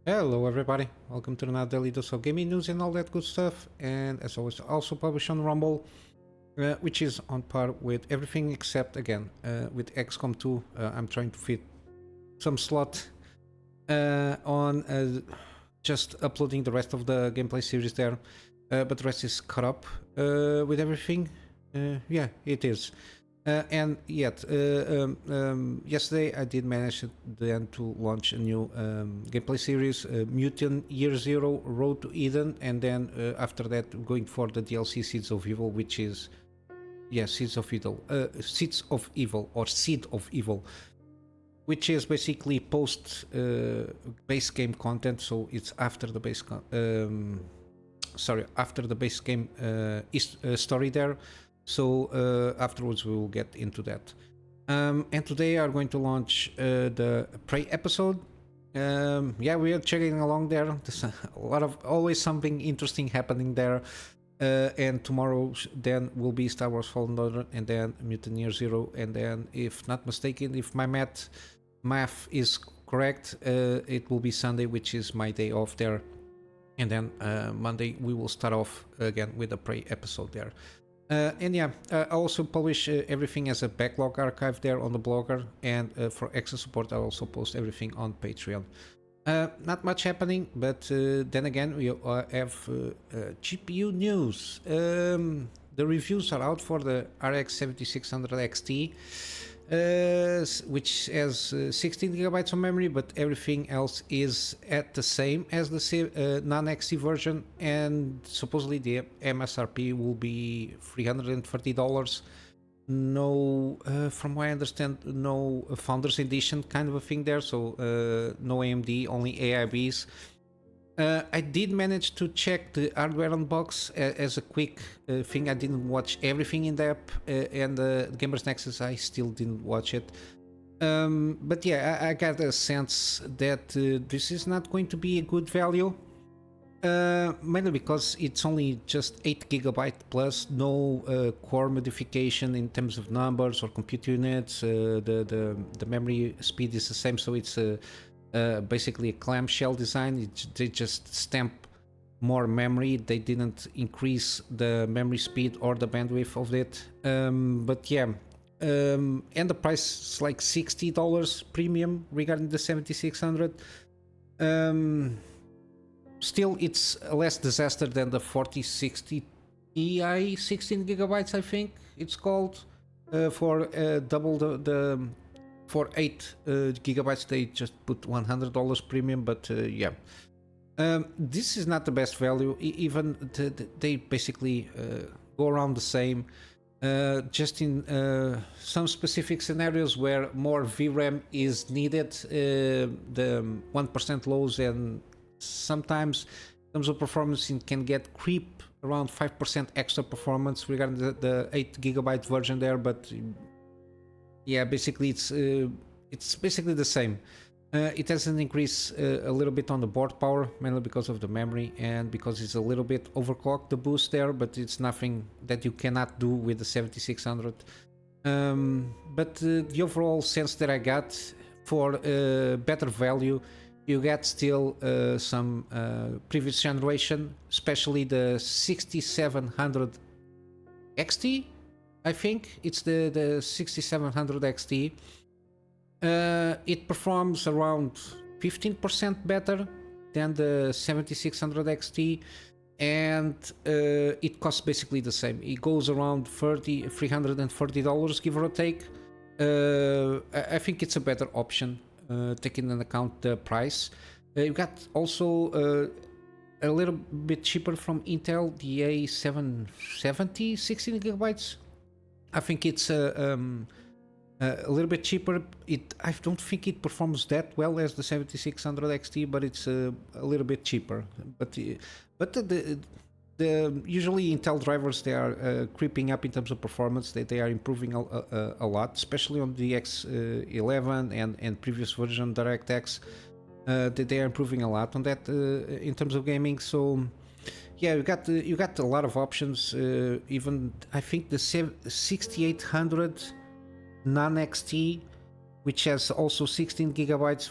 Hello everybody, welcome to another daily dose of gaming news and all that good stuff, and as always also published on Rumble, which is on par with everything except again with XCOM 2. I'm trying to fit some slot on just uploading the rest of the gameplay series there, but the rest is caught up with everything. Yeah, it is. And yet, yesterday I did manage then to launch a new gameplay series, Mutant Year Zero Road to Eden, and then after that going for the DLC Seeds of Evil, which is, yeah, Seeds of Evil, Seeds of Evil or Seed of Evil, which is basically post base game content, so it's after the base, after the base game story there. So afterwards we will get into that. And today I'm going to launch the Prey episode. Yeah, we are checking along there. There's a lot of always something interesting happening there. And tomorrow then will be Star Wars Fallen Order, and then Mutant Year Zero, and then, if not mistaken, if my math is correct, it will be Sunday, which is my day off there. And then Monday we will start off again with the Prey episode there. And yeah, I also publish everything as a backlog archive there on the blogger, and for extra support I also post everything on Patreon. Not much happening, but then again we have GPU news. The reviews are out for the RX 7600 XT, which has 16 gigabytes of memory, but everything else is at the same as the non-XT version, and supposedly the MSRP will be $330. No, from what I understand, no Founders Edition kind of a thing there, so no AMD, only AIBs. I did manage to check the hardware unbox as a quick thing. I didn't watch everything in depth, and the Gamers Nexus I still didn't watch it. But yeah, I got a sense that this is not going to be a good value, mainly because it's only just 8 gigabyte plus, no core modification in terms of numbers or compute units. The memory speed is the same, so it's basically a clamshell design. They just stamp more memory. They didn't increase the memory speed or the bandwidth of it. But yeah, and the price is like $60 premium regarding the 7600. Still, it's a less disaster than the 4060 Ti 16 gigabytes, I think it's called, for double the for 8 gigabytes they just put $100 premium. But yeah, this is not the best value. Even they basically go around the same, just in some specific scenarios where more VRAM is needed, the 1% lows, and sometimes in terms of performance it can get creep around 5% extra performance regarding the 8 gigabyte version there. But yeah, basically it's basically the same. It has an increase a little bit on the board power, mainly because of the memory and because it's a little bit overclocked, the boost there, but it's nothing that you cannot do with the 7600. But the overall sense that I got for better value, you get still some previous generation, especially the 6700 XT. I think it's the 6700 XT. It performs around 15% better than the 7600 XT, and it costs basically the same. It goes around $340, give or take. I think it's a better option, taking into account the price. You got also a little bit cheaper from Intel, the A770 16 gigabytes. I think it's a little bit cheaper. I don't think it performs that well as the 7600 XT, but it's a little bit cheaper. But the usually Intel drivers, they are creeping up in terms of performance. They are improving a lot, especially on the X11 and previous version DirectX. They are improving a lot on that in terms of gaming. So yeah, you got a lot of options. Even I think the 6800 non-XT which has also 16 gigabytes.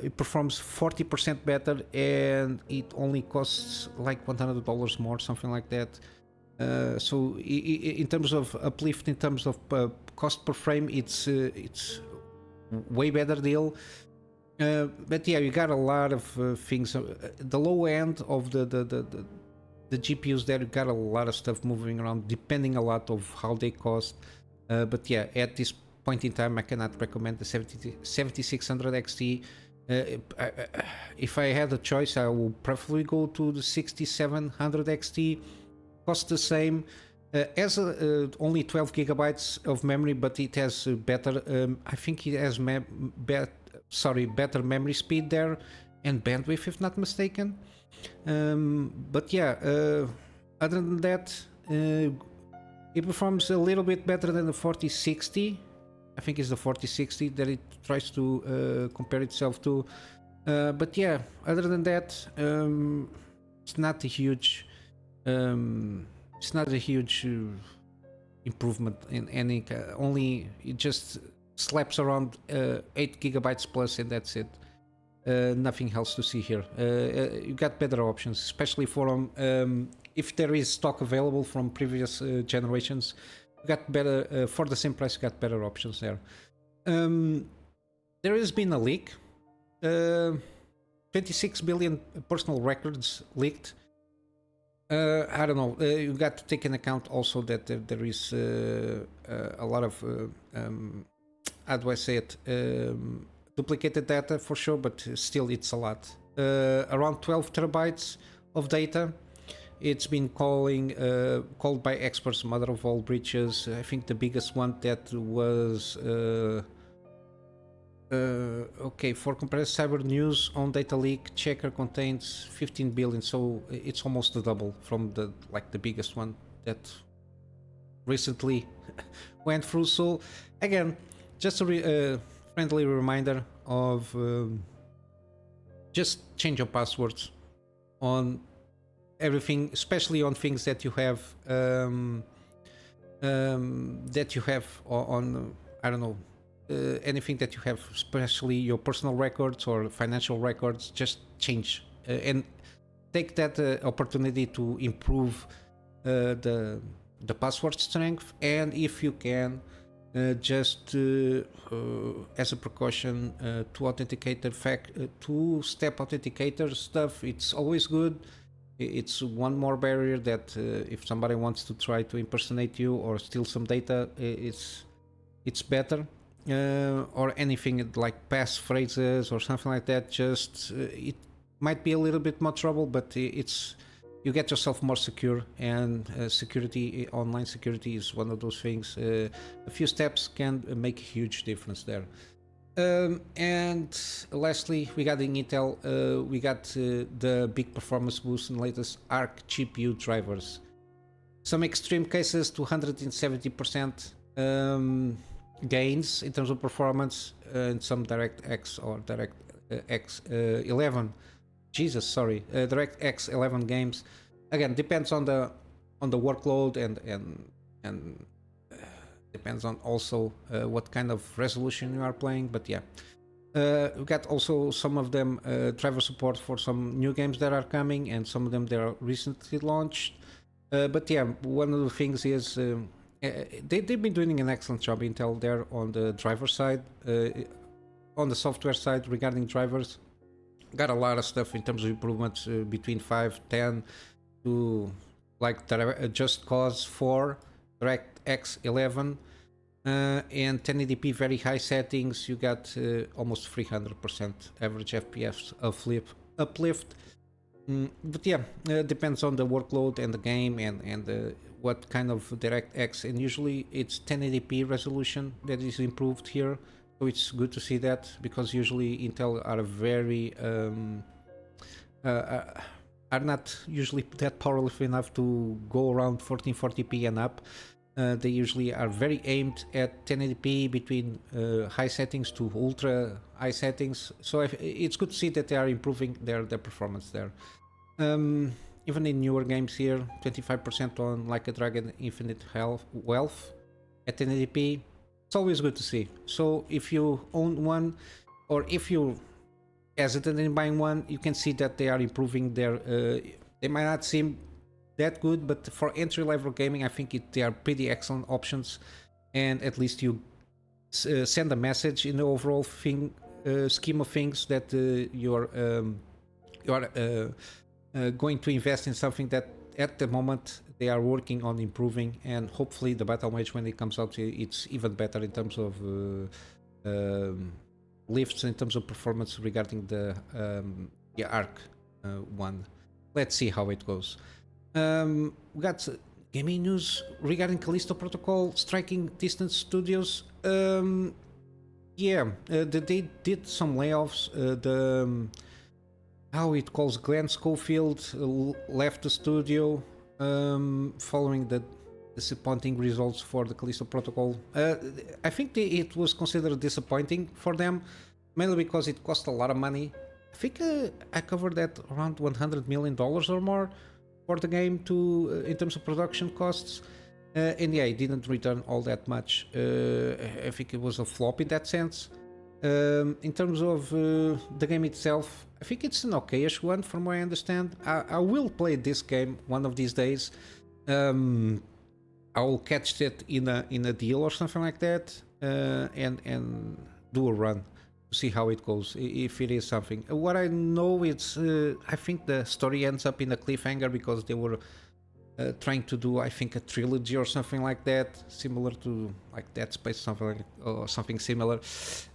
It performs 40% better, and it only costs like $100 more, something like that. So in terms of uplift, in terms of cost per frame, it's way better deal. But yeah, you got a lot of things. The low end of the GPUs there, you got a lot of stuff moving around, depending a lot of how they cost. But yeah, at this point in time, I cannot recommend the 7600 XT. If I had a choice, I would preferably go to the 6700 XT. Costs the same. Has only 12 gigabytes of memory, but it has better. I think it has better memory speed there and bandwidth, if not mistaken. But yeah, other than that, it performs a little bit better than the 4060. I think it's the 4060 that it tries to compare itself to. But yeah, other than that, it's not a huge. It's not a huge improvement in any. Only it just slaps around 8 gigabytes plus, and that's it. Nothing else to see here. You got better options, especially for if there is stock available from previous generations. You got better for the same price. You got better options there. There has been a leak. 26 billion personal records leaked. I don't know. You got to take into account also that there is a lot of how do I say it? Duplicated data for sure, but still it's a lot. Around 12 terabytes of data. It's been called by experts mother of all breaches. I think the biggest one that was okay, for comparison, Cyber News on data leak checker contains 15 billion, so it's almost the double from the biggest one that recently went through. So again, just a friendly reminder of just change your passwords on everything, especially on things that you have on I don't know. Anything that you have, especially your personal records or financial records, just change and take that opportunity to improve the password strength. And if you can, just as a precaution, two-step authenticator stuff. It's always good. It's one more barrier that if somebody wants to try to impersonate you or steal some data, it's better. Or anything like passphrases or something like that. Just it might be a little bit more trouble, but you get yourself more secure, and online security is one of those things. A few steps can make a huge difference there. And lastly, regarding Intel, we got the big performance boost in latest Arc GPU drivers. Some extreme cases, 270% gains in terms of performance, and some DirectX or DirectX 11. Jesus, sorry, DirectX 11 games. Again, depends on the workload and depends on also what kind of resolution you are playing. But yeah, we got also some of them driver support for some new games that are coming, and some of them that are recently launched. But yeah, one of the things is they've been doing an excellent job, Intel, there on the driver side, on the software side regarding drivers. Got a lot of stuff in terms of improvements between 5, 10 to like Just Cause 4, DirectX 11, and 1080p very high settings. You got almost 300% average FPS uplift. But yeah, depends on the workload and the game and what kind of DirectX, and usually it's 1080p resolution that is improved here. So it's good to see that, because usually Intel are very are not usually that powerful enough to go around 1440p and up. They usually are very aimed at 1080p between high settings to ultra high settings. So it's good to see that they are improving their performance there. Even in newer games here, 25% on Like a Dragon Infinite Wealth at 1080p. it's always good to see. So if you own one, or if you hesitant in buying one, you can see that they are improving their. They might not seem that good, but for entry level gaming, I think they are pretty excellent options, and at least you send a message in the overall scheme of things that you are going to invest in something that at the moment they are working on improving, and hopefully the battle mage when it comes out it's even better in terms of lifts, in terms of performance regarding the arc one. Let's see how it goes. We got gaming news regarding Callisto Protocol striking Distance Studios. They did some layoffs. How it calls Glenn Schofield left the studio following the disappointing results for the Callisto Protocol. I think it was considered disappointing for them, mainly because it cost a lot of money. I think I covered that around $100 million or more for the game in terms of production costs. And yeah, it didn't return all that much. I think it was a flop in that sense. In terms of the game itself, I think it's an okayish one from what I understand. I will play this game one of these days. I will catch it in a deal or something like that, and do a run to see how it goes, if it is something. What I know is I think the story ends up in a cliffhanger because they were trying to do, I think, a trilogy or something like that, similar to like Dead Space, something similar.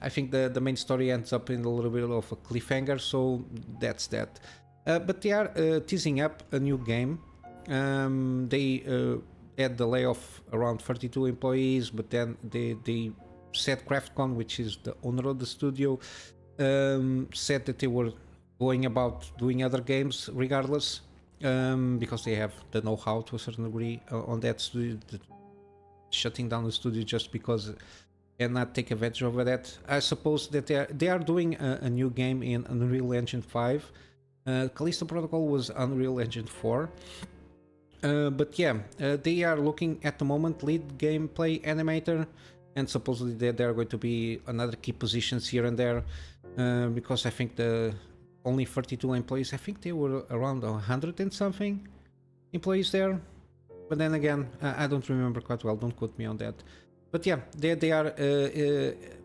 I think the main story ends up in a little bit of a cliffhanger, so that's that. But they are teasing up a new game. They had the layoff around 32 employees, but then they said Craftcon, which is the owner of the studio, said that they were going about doing other games regardless. Because they have the know-how to a certain degree on that studio, shutting down the studio just because and not take advantage of that. I suppose that they are doing a new game in Unreal Engine 5. Callisto Protocol was Unreal Engine 4. But yeah, they are looking at the moment lead gameplay animator, and supposedly there are going to be another key positions here and there, because I think the only 32 employees. I think they were around 100 and something employees there. But then again, I don't remember quite well. Don't quote me on that. But yeah, they are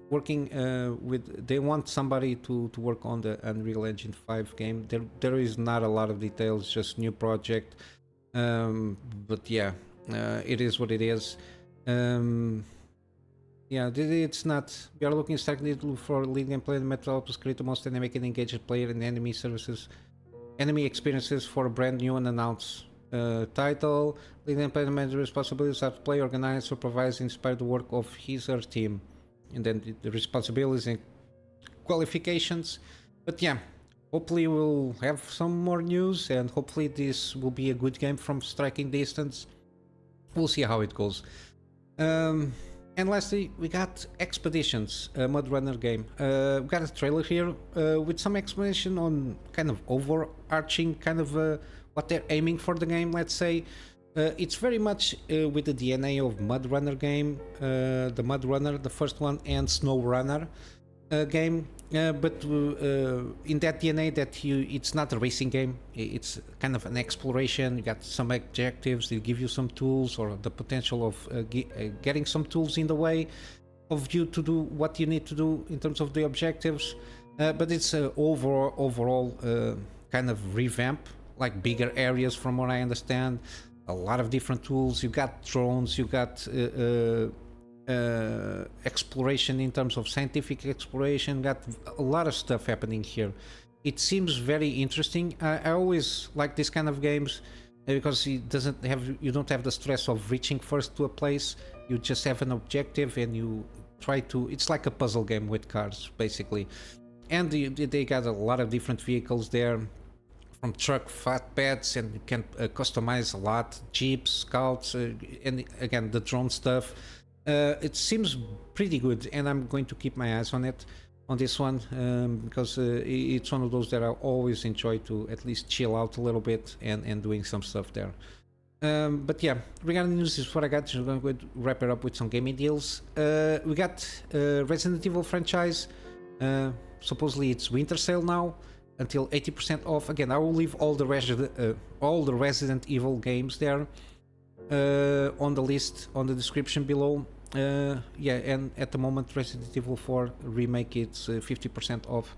working with. They want somebody to work on the Unreal Engine 5 game. There is not a lot of details, just new project. But yeah, it is what it is. Yeah, it's not. We are looking strictly for lead gameplay and metal to create the most dynamic and engaged player and enemy experiences for a brand new and announced title. Lead gameplay and manager responsibilities are to play, organize, supervise, inspire the work of his or her team, and then the responsibilities and qualifications. But yeah, hopefully we'll have some more news, and hopefully this will be a good game from striking distance. We'll see how it goes. And lastly, we got Expeditions, a MudRunner game. We got a trailer here with some explanation on kind of overarching kind of what they're aiming for the game, let's say. It's very much with the DNA of MudRunner game, the MudRunner, the first one, and SnowRunner game. But in that DNA that it's not a racing game, it's kind of an exploration. You got some objectives, they give you some tools, or the potential of getting some tools in the way of you to do what you need to do in terms of the objectives. But it's overall kind of revamp, like bigger areas from what I understand, a lot of different tools. You got drones, you got exploration in terms of scientific exploration, got a lot of stuff happening here. It seems very interesting. I always like this kind of games because you don't have the stress of reaching first to a place. You just have an objective and you try to. It's like a puzzle game with cars basically, and they got a lot of different vehicles there, from truck flatbeds, and you can customize a lot, jeeps, scouts, and again the drone stuff. It seems pretty good, and I'm going to keep my eyes on it, on this one, because it's one of those that I always enjoy to at least chill out a little bit and doing some stuff there. But yeah, regarding news, is what I got. I'm going to wrap it up with some gaming deals. We got Resident Evil franchise. Supposedly it's winter sale now until 80% off. Again, I will leave all the Resident Evil games there on the list on the description below. Yeah, and at the moment Resident Evil 4 remake it's 50% off.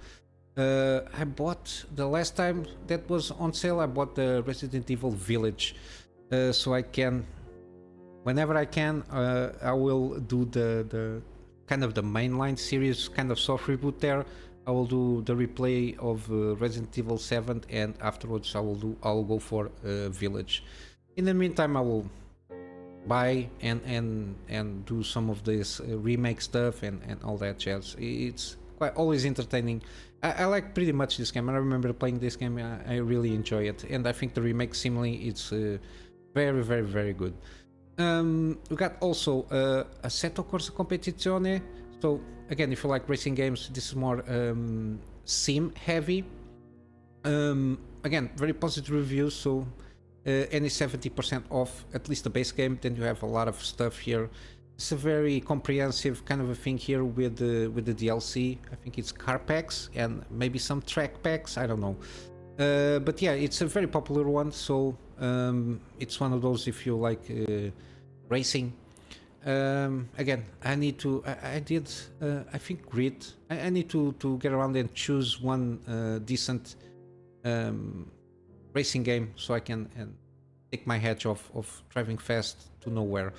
I bought the last time that was on sale. I bought the Resident Evil Village. So I can, whenever I can, I will do the kind of the mainline series, kind of soft reboot there. I will do the replay of Resident Evil 7, and afterwards I'll go for Village. In the meantime, I will buy and do some of this remake stuff and all that jazz. It's quite always entertaining. I like pretty much this game. I remember playing this game. I really enjoy it, and I think the remake similarly it's very, very, very good. We got also Assetto Corsa Competizione. So again, if you like racing games, this is more sim heavy. Again, very positive reviews. So any 70% off, at least the base game. Then you have a lot of stuff here. It's a very comprehensive kind of a thing here with the DLC. I think it's car packs and maybe some track packs. I don't know. But yeah, it's a very popular one. So it's one of those if you like racing. Again, I need to. I did. I think grid. I need to get around and choose one decent racing game so I can take my hedge off of driving fast to nowhere.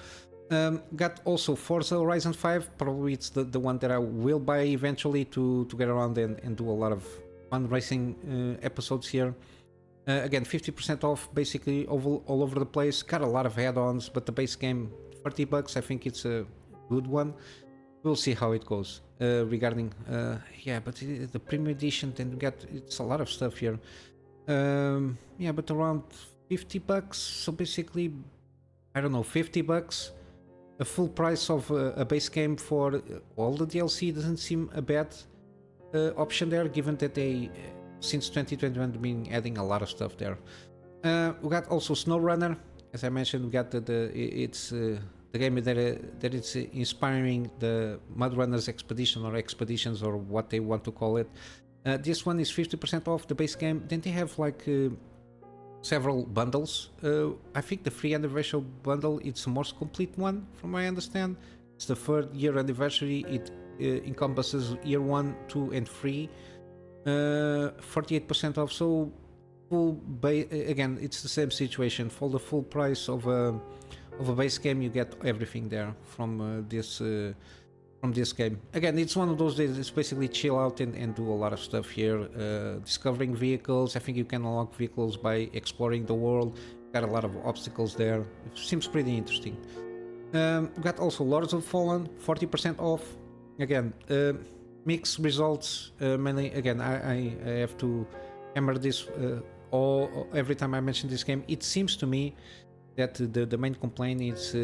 Got also Forza Horizon 5. Probably it's the one that I will buy eventually to get around and do a lot of fun racing episodes here. Again, 50% off basically all over the place. Got a lot of add-ons, but the base game $30. I think it's a good one. We'll see how it goes. Regarding yeah, but the premium edition, then we got it's a lot of stuff here. Yeah, but around $50. So basically, I don't know, $50. A full price of a base game for all the DLC doesn't seem a bad option there, given that they since 2021 been adding a lot of stuff there. We got also SnowRunner, as I mentioned. We got it's the game that it's inspiring the MudRunner's expedition or expeditions or what they want to call it. This one is 50% off the base game. Then they have like several bundles. I think the free anniversary bundle it's the most complete one from what I understand. It's the 3rd year anniversary. It encompasses year 1, 2 and 3. 48% off. So full again it's the same situation. For the full price of a base game you get everything there from this game. Again, it's one of those days. It's basically chill out and do a lot of stuff here. Discovering vehicles. I think you can unlock vehicles by exploring the world. Got a lot of obstacles there. It seems pretty interesting. Got also Lords of Fallen, 40% off. Again, mixed results. Mainly, again, I have to hammer this every time I mention this game. It seems to me that the main complaint is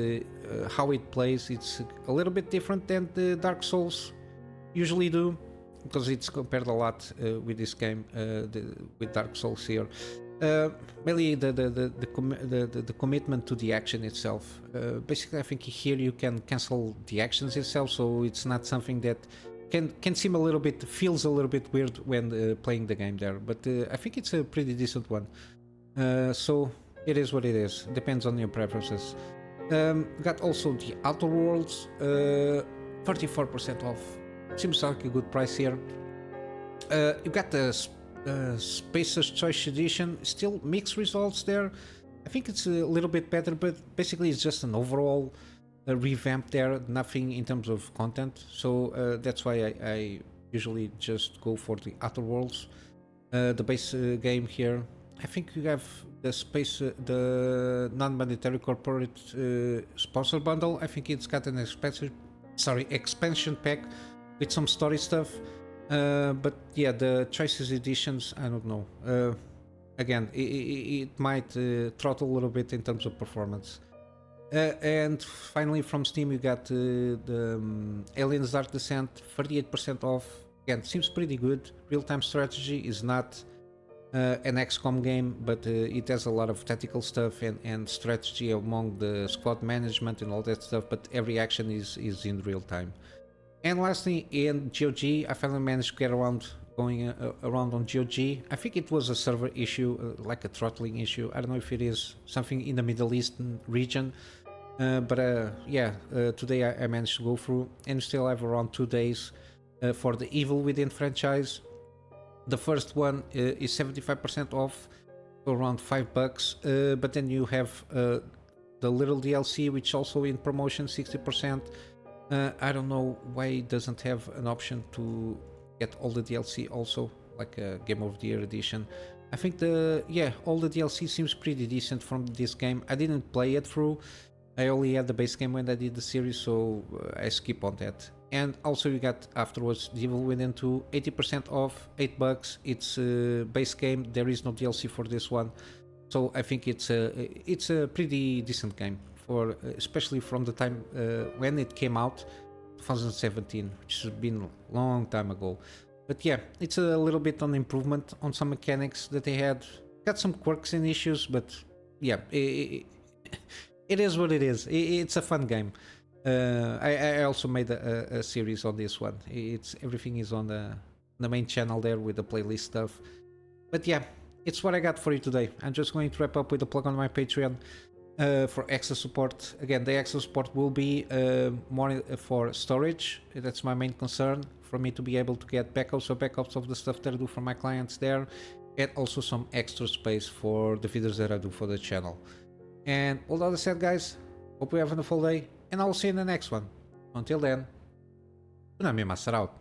how it plays. It's a little bit different than the Dark Souls usually do, because it's compared a lot with this game with Dark Souls here. Mainly the commitment to the action itself. Basically, I think here you can cancel the actions itself, so it's not something that can seem a little bit, feels a little bit weird when playing the game there. But I think it's a pretty decent one. So it is what it is. Depends on your preferences. Got also the Outer Worlds, 34% off. Seems like a good price here. You got the Spacer's Choice Edition. Still mixed results there. I think it's a little bit better, but basically it's just an overall revamp there. Nothing in terms of content. So that's why I usually just go for the Outer Worlds. The base game here. I think you have the non-mandatory corporate sponsor bundle. I think it's got an expansion pack with some story stuff. But yeah, the Choices editions, I don't know. Again, it might throttle a little bit in terms of performance. And finally, from Steam, you got the Aliens Dark Descent, 38% off. Again, seems pretty good. Real-time strategy is not an XCOM game, but it has a lot of tactical stuff and strategy among the squad management and all that stuff, but every action is in real time. And lastly, in GOG, I finally managed to get around going around on GOG. I think it was a server issue, like a throttling issue. I don't know if it is something in the Middle Eastern region, but yeah, today I managed to go through and still have around 2 days for the Evil Within franchise. The first one is 75% off, so around $5, but then you have the little DLC, which also in promotion 60%. I don't know why it doesn't have an option to get all the DLC also, like a Game of the Year edition. I think all the DLC seems pretty decent from this game. I didn't play it through. I only had the base game when I did the series, so I skip on that. And also you got afterwards the Evil Within 2, 80% off, $8. It's a base game. There is no DLC for this one, so I think it's a pretty decent game for, especially from the time when it came out, 2017, which has been a long time ago. But yeah, it's a little bit on improvement on some mechanics that they had. Got some quirks and issues, but yeah, it is what it is. It's a fun game. I also made a series on this one. Everything is on the main channel there with the playlist stuff. But yeah, it's what I got for you today. I'm just going to wrap up with a plug on my Patreon for extra support. Again, the extra support will be more for storage. That's my main concern, for me to be able to get backups of the stuff that I do for my clients there, and also some extra space for the videos that I do for the channel. And all that said, guys, hope you have a wonderful day, and I will see you in the next one. Until then, Kunamy Master out.